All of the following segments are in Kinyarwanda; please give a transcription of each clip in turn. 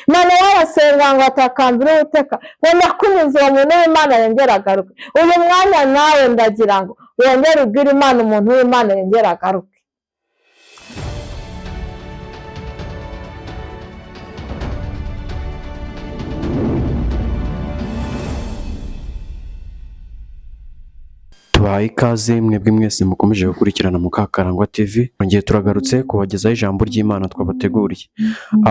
Imana yarasenga ngo atakambira Uwiteka ngo ndakunyuze uwo muntu w'Imana yongera agaruke. Uyu mwanya nawe ndagira ngo wongere ubwire Imana umuntu w'Imana yongera agaruke. Tubahaye ikaze mwebwe mwese mukomeje gukurikirana Mukakarangwa TV. Ngiye turagarutse kubagezaho ijambo ry'Imana twabateguriye.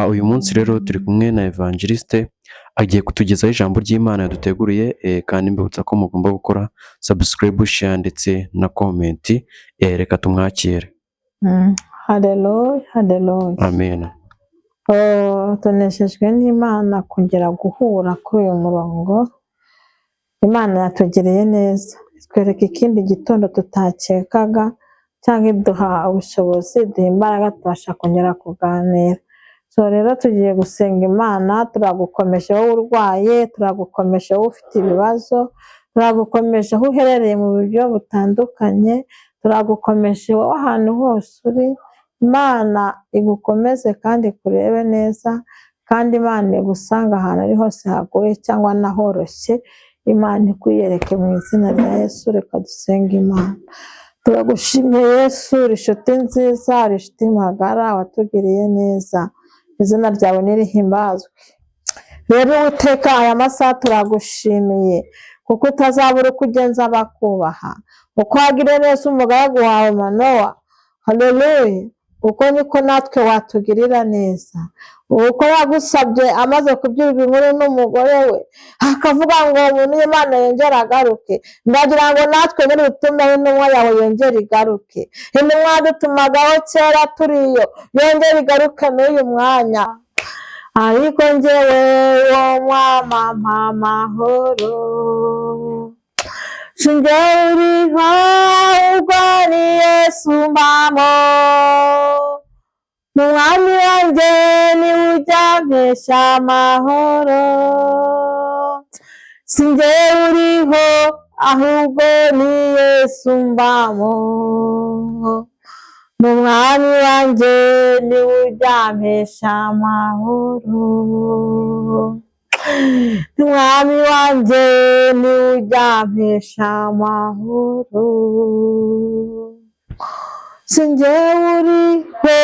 Uyu munsi rero turi kumwe na Evangeliste agiye kutugezaho ijambo ry'Imana yaduteguriye, kandi mbibutsa ko mugomba gukora subscribe, share ndetse na comment. Reka tumwakire. Haleluya, haleluya. Amen. Tuneshejwe n'Imana kongera guhura kuri uyu murongo. Imana yatugereye neza, twereka ikindi gitondo tutakekaga, cyangwa iduha ubushobozi, duha imbaraga tubasha kongera kuganira. Rero tugiye gusenga Imana, turagukomeje wowe urwaye, turagukomeje wowe ufite ibibazo, turagukomeje aho uherereye mu buryo butandukanye, turagukomeje wowe ahantu hose uri. Imana igukomeze kandi kurebe neza, kandi Imana igusanga ahantu ari hose hagoye cyangwa nahoroshye. Imana ikwiyereke mu izina rya Yesu. Reka dusenge Imana. Turagushimiye Yesu, uri inshuti nziza, uri inshuti magara, watugiriye neza. Izina ryawe nirihimbazwe. Rero Uwiteka, aya masaha turagushimiye kuko utazabura uko ugenza abakubaha, uko wagiriye neza umugaragu wawe Manowa. Haleluya. Uko niko natwe watugirira neza. Uko yagusabye amaze kubyirwa inkuru n'umugore we, akavuga ngo umuntu w'Imana yongera agaruke, ndagira ngo natwe nirutumeho intumwa yawe yongera igaruke. Intumwa yadutumagaho kera turiyo yongera igaruke n'uyu mwanya. Ariko njyewe wo mwamampa amahoro, sinjyewe uriho ubwo ni Yesu mbamo. Umwami wanjye niwe ujya mpesha amahoro, sinjyewe uriho ahubwo ni Yesu mbamo. Umwami wanjye niwe ujya mpesha amahoro, umwami wanjye niwe ujya mpesha amahoro, sinjyewe uriho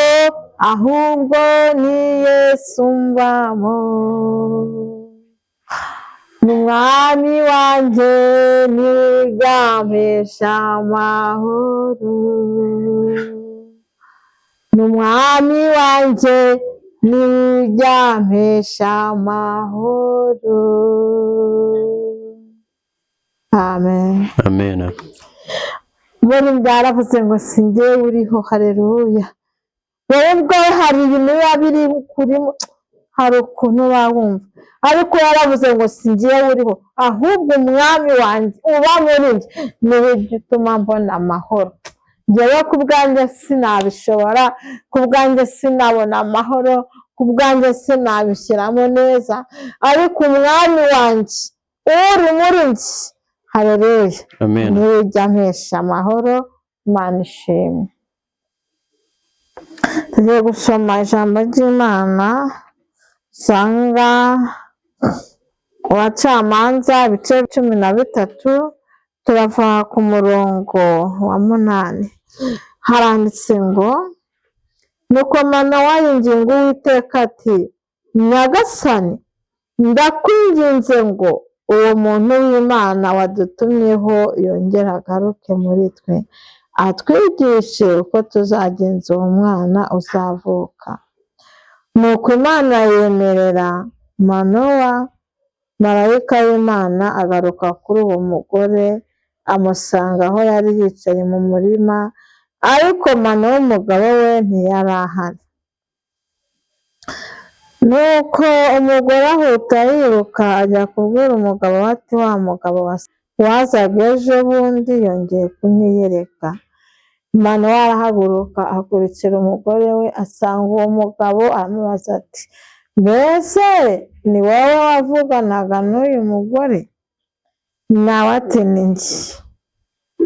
ahubwo ni Yesu mbamo. Umwami wanjye niwe ujya mpesha amahoro, umwami wanjye niwe ujya mpesha amahoro. Amen. Amen. Muri byaravuze ngo sinjyewe uriho. Haleluya. Wowe ubwawe hari ibintu biba biri kurimo, hari ukuntu wumva, ariko yaravuze ngo sinjyewe uriho ahubwo umwami wanjye uba muri njye niwe utuma mbona amahoro. Njyewe ku bwanjye sinabishobora, ku bwanjye sinabona amahoro, ku bwanjye sinabishyiramo neza, ariko umwami wanjye uri muri njye, haleluya, niwe ujya mpesha amahoro. Imana ishimwe. Tugiye gusoma ijambo ry'Imana, usanga Abacamanza ibice 13, turava ku murongo wa 8. Haranditse ngo, nuko Manowa yinginga Uwiteka ati, Nyagasani, ndakwinginze ngo uwo muntu w'Imana wadutumyeho yongera agaruke muri twe, atwigishe uko tuzagenza uwo mwana uzavuka. Nuko Imana yemerera Manowa. Marayika w'Imana agaruka kuri uwo mugore, amusanga aho yari yicaye mu murima, ariko Manowa umugabo we ntiyari ahari. Nuko umugore ahuta yiruka ajya kubwira umugabo we ati, wa mugabo wazaga ejo bundi yongeye kunyiyereka. Manowa arahaguruka akurikira umugore we, asanga uwo mugabo, aramubaza ati, mbese ni wowe wavuganaga n'uyu mugore? Nawe ati, ni njye.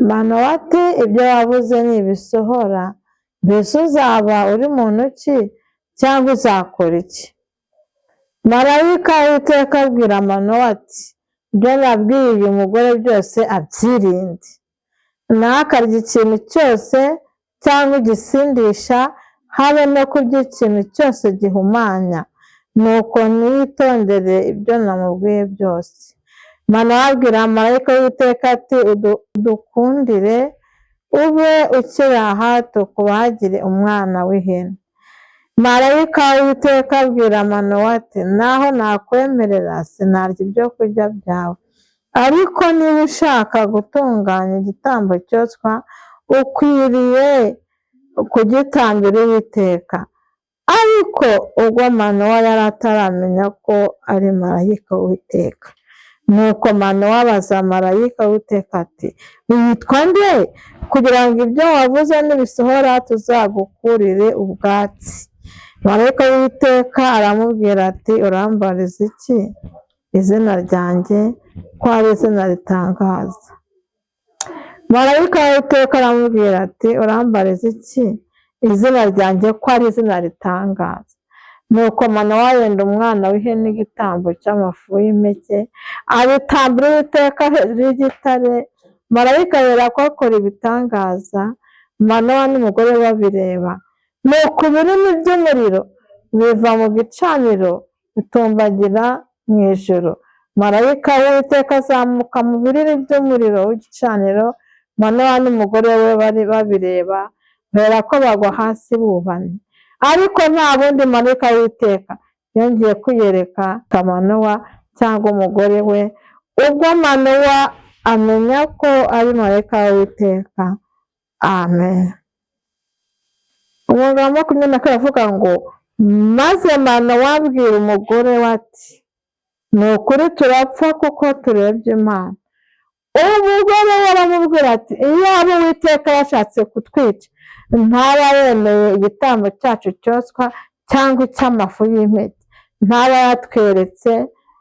Manowa ati, ibyo wavuze nibisohora, mbese uzaba uri muntu ki cyangwa uzakora iki? Marayika w'Uwiteka abwira Manowa ati ibyo nabwiye uyu mugore byose abyirinde, ntakarye ikintu cyose cyangwa igisindisha, habe no kurya ikintu cyose gihumanya, nuko niyitondere ibyo namubwiye byose. Manowa abwira marayika w'Uwiteka ati udukundire ube ukiri aha tukubagire umwana w'ihene. Marayika w'Uwiteka abwira Manowa ati naho nakwemerera sinarya ibyo kurya byawe, ariko niba ushaka gutunganya igitambo cyoswa ukwiriye kugitambira Uwiteka. Ariko ubwo Manowa yari ataramenya ko ari marayika w'Uwiteka. Nuko Manowa abaza marayika w'Uwiteka ati witwa nde, kugira ngo ibyo wavuze nibisohora tuzagukurire ubwatsi. Marayika w'Uwiteka aramubwira ati urambariza iki? Izina ryanjye ko ari izina ritangaza. Marayika w'Uwiteka aramubwira ati urambariza iki? Izina ryanjye ko ari izina ritangaza. Nuko Manowa yenda umwana w'ihene igitambo cy'amafu y'impeke, abitambira Uwiteka hejuru y'igitare. Marayika yera ko akora ibitangaza, Manowa n'umugore babireba. Nuko ibirimi by'umuriro biva mu gicaniro bitumbagira mu ijuru. Marayika w'Uwiteka azamuka mu birimi by'umuriro w'igicaniro, Manowa n'umugore we bari babireba, kubera ko bagwa hasi bubamye. Ariko nta bundi marayika w'Uwiteka yongeye kwiyereka Manowa cyangwa umugore we, ubwo Manowa amenya ko ari marayika w'Uwiteka. Amen. Umurongo wa 22 avuga ngo maze Manowa abwira umugore we ati ni ukuri turapfa kuko turebye Imana. Umugore we aramubwira ati iyaba Uwiteka yashatse kutwica ntaba yemeye igitambo cyacu cyoswa cyangwa icy'amafu y'impeke, ntaba yatweretse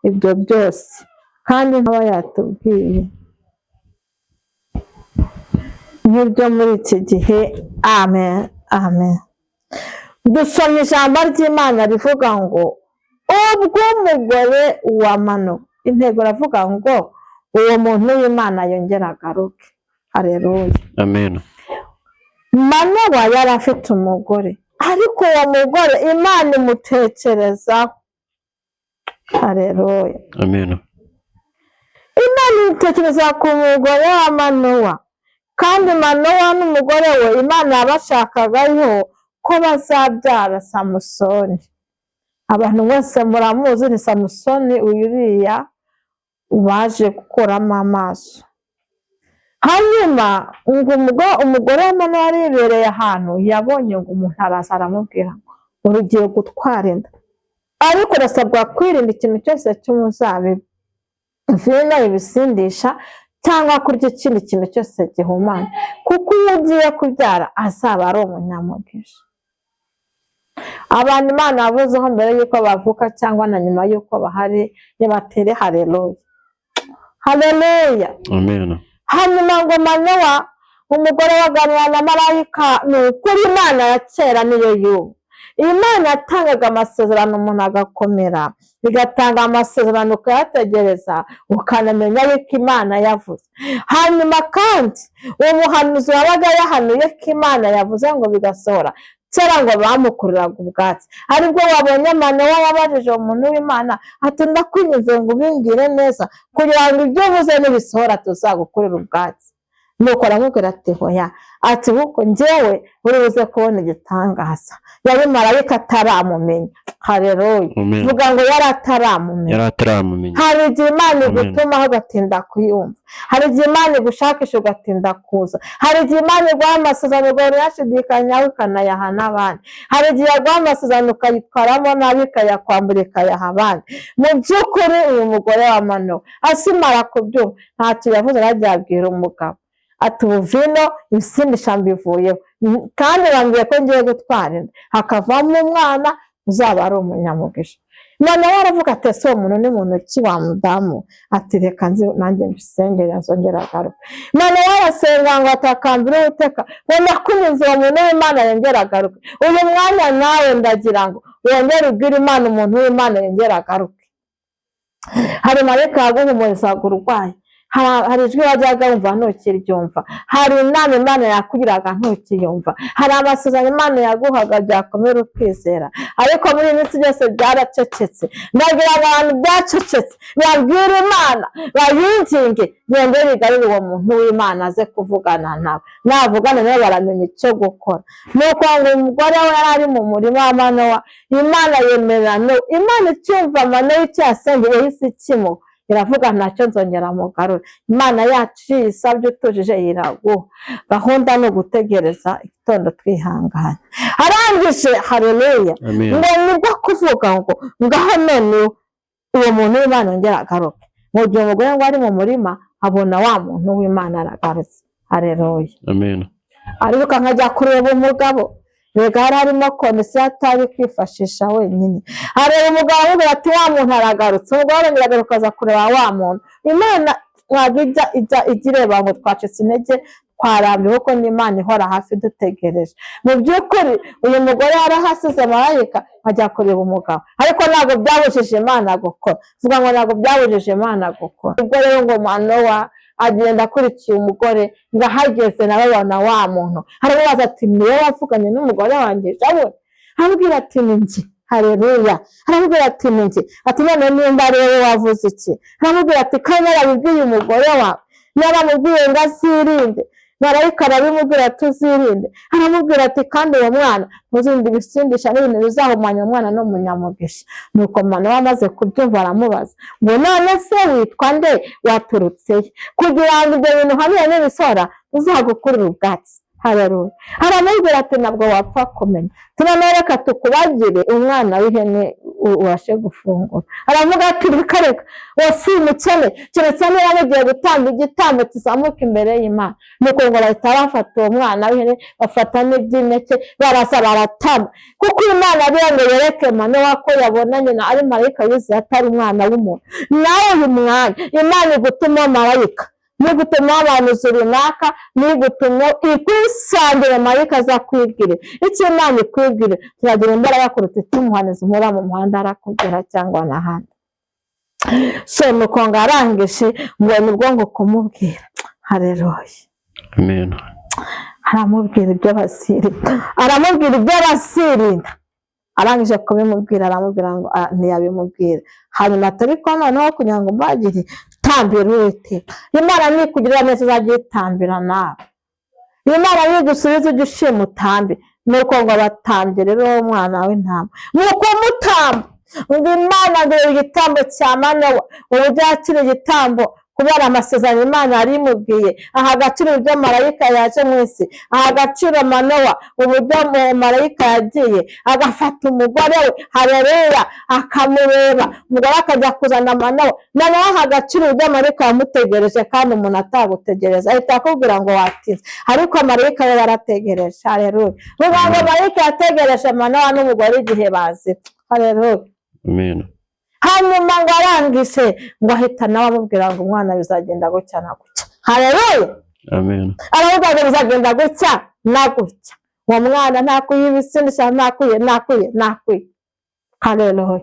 ibyo byose kandi ntaba yatubwiye nk'ibyo muri iki gihe. Amen. Amen. Dusoma ijambo ry'Imana rivuga ngo ubwo umugore wa Manowa, intego ravuga ngo uwo muntu w'Imana yongera agaruke. Haleluya. Amen. Manowa yari afite umugore, ariko uwo mugore Imana imutekerezaho. Haleluya. Amen. Imana imutekereza ku mugore wa Manowa, kandi Manowa n'umugore we Imana yabashakagaho ko bazabyara Samusoni. Abantu bose muramuzi ni Samusoni uriya baje gukuramo amaso. Hanyuma ngo umugore wa Manowa aribereye ahantu, yabonye ngo umuntu araza aramubwira ngo urugiye gutwara inda, ariko urasabwa kwirinda ikintu cyose cy'umuzabibu, vino, ibisindisha cyangwa kurya ikindi kintu cyose gihumanya, kuko iyo ugiye kubyara azaba ari umunyamugisha. Abantu Imana yavuzeho mbere y'uko bavuka cyangwa na nyuma y'uko bahari, nibatere haleluya. Haleluya. Amen. Hanyuma ngo Manowa umugore waganira na marayika, ni ukuri Imana ya kera niyo y'ubu. Imana yatangaga amasezerano umuntu agakomera, bigatanga amasezerano ukayategereza ukanamenya yuko Imana yavuze. Hanyuma kandi uwo muhanuzi wabaga yahanuye ko Imana yavuze ngo bigasohora, kera ngo bamukuriraga ubwatsi. Aribwo wabonye Manowa yabajije umuntu w'Imana ati ndakwinginze ngo ubimbwire neza kugira ngo ibyo uvuze nibisohora tuzagukurira ubwatsi. Nuko aramubwira ati hoya, ati kuko njyewe uri buze kubona igitangaza. Yari marayika ataramumenya. Haleluya. Vuga ngo yari ataramumenya. Hari igihe Imana igutumaho ugatinda kuyumva, hari igihe Imana igushakisha ugatinda kuza, hari igihe Imana iguha amasezerano ugashidikanya ukanayaha n'abandi, hari igihe yaguha amasezerano ukayitwaramo nabi ikayakwambura ikayaha abandi. Mu by'ukuri uyu mugore wa Manowa asimara kubyumva ntacyo yavuze, aragiye abwira umugabo ati ubu vino ibisindisha mbivuyeho, kandi bambwiye ko ngiye gutwara inda hakavamo umwana uzaba ari umunyamugisha. none waravuga ati ese uwo muntu ni muntu ki wa mudamu, ati reka nzi nanjye mbisengere azongera agaruke. none warasenga ngo atakambira Uwiteka ngo ndakunyuze uwo muntu w'Imana yongera agaruke. uyu mwanya nawe ndagira ngo wongere ubwire Imana umuntu w'Imana yongera agaruke. hari marayika yaguhumurizaga urwaye, hari ijwi wajyaga wumva ntukiryumva, hari inama Imana yakugiraga ntukiyumva, hari amasezerano Imana yaguhaga byakomera ukizera, ariko muri iyi minsi byose byaracecetse. ndagira ngo abantu byacecetse babwire Imana, bayinginge yongere igarure uwo muntu w'Imana aze kuvugana nawe, navugana nawe baramenya icyo gukora. nuko ngo umugore we yari ari mu murima wa Manowa, Imana yemerera Nowa, Imana icyumva Manowa icyo yasengeye yahise ikimuha, iravuga ntacyo nzongera mugarura. Imana yacu isabye utujije iraguha. gahunda ni ugutegereza igitondo twihanganye. arangije haleluya, ngo nibwo kuvuga ngo ngaho none uwo muntu w'Imana yongera agaruke. mu gihe umugore ngo ari mu murima abona wa muntu w'Imana aragarutse. haleluya, amen. aribuka nkajya kureba umugabo, rega hari harimo komisiyo atari kwifashisha wenyine. areba umugabo avuga ati wa muntu aragarutse, umugabo arongera agaruka aza kureba wa muntu. Imana ntabwo ijya ireba ngo twacitse intege twarambye, kuko n'Imana ihora hafi dutegereje. mu by'ukuri uyu mugore yarahasize marayika ajya kureba umugabo, ariko ntabwo byabujije Imana gukora. vuga ngo ntabwo byabujije Imana gukora. ubwo rero ngo Manowa agenda akurikiye umugore, ngo ahageze nawe abona wa muntu, aramubaza ati niwe wavuganye n'umugore wanjye jabone? aramubwira ati ni njye. haleluya, aramubwira ati ni njye. ati none nimba ari wowe wavuze iki? aramubwira ati kandi narabibwiye umugore wawe, naramubwiye ngo azirinde, marayika arabimubwira tuzirinde. aramubwira ati kandi uwo mwana muzirinde ibisindisha n'ibintu bizahumanya umwana n'umunyamugisha. nuko Manowa amaze kubyumva aramubaza ngo none se witwa nde, waturutse he, kugira ngo ibyo bintu hamwe n'ibisora uzagukurira ubwatsi. haleluya, aramubwira ati ntabwo wapfa kumenya, reka tukubagire umwana w'ihene ubashe gufungura. aravuga ati reka reka, wasi umukene keretse niba mugiye gutanga igitambo kizamuka imbere y'Imana. nuko ngo bahita bafata uwo mwana w'ihene, bafata n'iby'impeke, barasa baratama, kuko Imana ariyo ngo yereke Manowa ko yabonanye na ari marayika yuzuye atari umwana w'umuntu. nawe uyu mwanya Imana igutuma marayika, nigutuma abantu runaka, nigutuma ikwisangire marayika aza kwibwire icyo Imana ikwibwire. turagira imbaraga kuruta icyo umuhanuzi mpora mu muhanda arakubwira cyangwa n'ahandi. so nuko ngo arangije ngo nibwo ngo kumubwira. haleluya, amen. aramubwira ibyo basirinda, arangije kubimubwira aramubwira ngo ntiyabimubwira. hanyuma ariko noneho kugira ngo mbagire tambira Uwiteka, Imana nikugirira neza uzajya uyitambira nawe. Imana nigusubiza ujye ushima utambe. nuko ngo abatambye rero umwana w'intama, nuko mutamba ngo Imana ngo igitambo cya Manowa uburyo yakira igitambo, kubera amasezerano Imana yari imubwiye, aha agaciro ibyo marayika yaje mu isi, aha agaciro Manowa uburyo marayika yagiye agafata umugore we, haleluya, akamureba, umugore akajya kuzana Manowa, noneho aha agaciro ibyo marayika yamutegereje, kandi umuntu atagutegereza ahita akubwira ngo watinze, ariko marayika we yarategereje. haleluya, vuga ngo marayika yategereje Manowa n'umugore igihe bazi. haleluya, amen. hanyuma ngo arangise ngo ahita nawe amubwira ngo umwana bizagenda gutya na gutya. haleluya, amen. aravuga ngo bizagenda gutya na gutya, uwo mwana ntakuye ibisindisha, ntakuye. haleluya,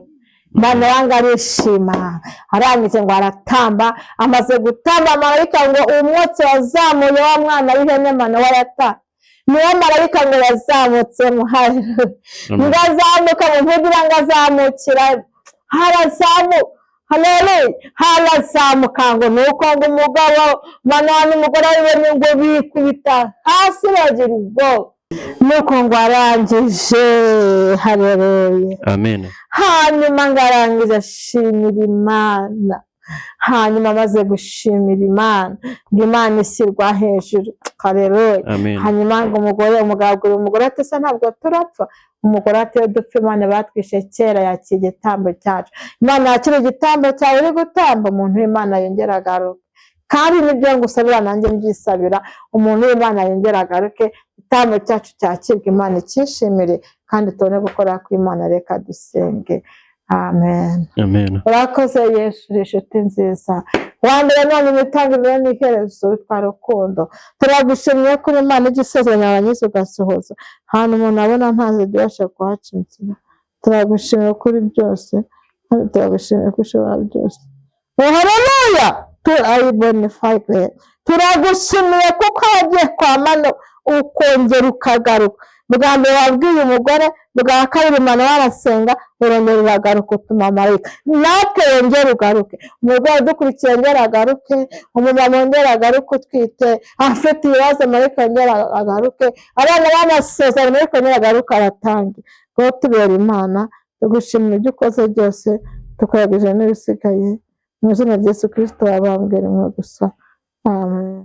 Manowa ngo arishima, arangije ngo aratamba. amaze gutamba marayika ngo umwotsi wazamuye wa mwana w'ihene Manowa yatambye, niwo marayika ngo yazamutsemo. haleluya, ngo azamuka mu mvugira ngo azamukira, harazamuka ngo nuko ngo umugabo Manowa n'umugore we ngo bikubita hasi bagira ubwoba. nuko ngo arangije. haleluya, amen. hanyuma ngo arangije ashimira Imana. hanyuma amaze gushimira Imana ngo Imana ishyirwa hejuru. haleluya, hanyuma ngo umugore ati se ntabwo turapfa? umugore ati iyo dupfa Imana batwishe kera yakira igitambo cyacu. Imana yakira igitambo cyawe uri gutamba, umuntu w'Imana yongera agaruke. kandi nibyo ngusabira nanjye mbyisabira, umuntu w'Imana yongera agaruke, igitambo cyacu cyakirwa, Imana icyishimire kandi tubone gukora kw'Imana. reka dusenge. amen. amen. Urakoze Yesu, uri inshuti nziza, wa mbere none imitangiriro n'iherezo witwa Rukundo. Turagushimiye ko uri Imana ijya isezeranya warangiza ugasohoza, ahantu umuntu abona ntazi byabasha kuhaca inzira. Turagushimiye kuri byose, kandi turagushimiye ko ushobora byose. Haleluya! Ayibonifayire, turagushimiye kuko wagiye kwa Mano ukongera ukagaruka. Bwa mbere wabwiye umugore, bwa kabiri Mano arasenga, urongera uragaruka utuma marayika. Natwe wongere ugaruke, umugore udukurikiye wongere agaruke, umumama wongere agaruke utwite, afite ibibazo marayika wongere agaruke, abana b'amasezerano marayika wongere agaruke abatange. Ngo tubere Imana, tugushimira ibyo ukoze byose, tukuragije n'ibisigaye. Mu izina rya Yesu Kristo wabambwe rimwe gusa. Amen.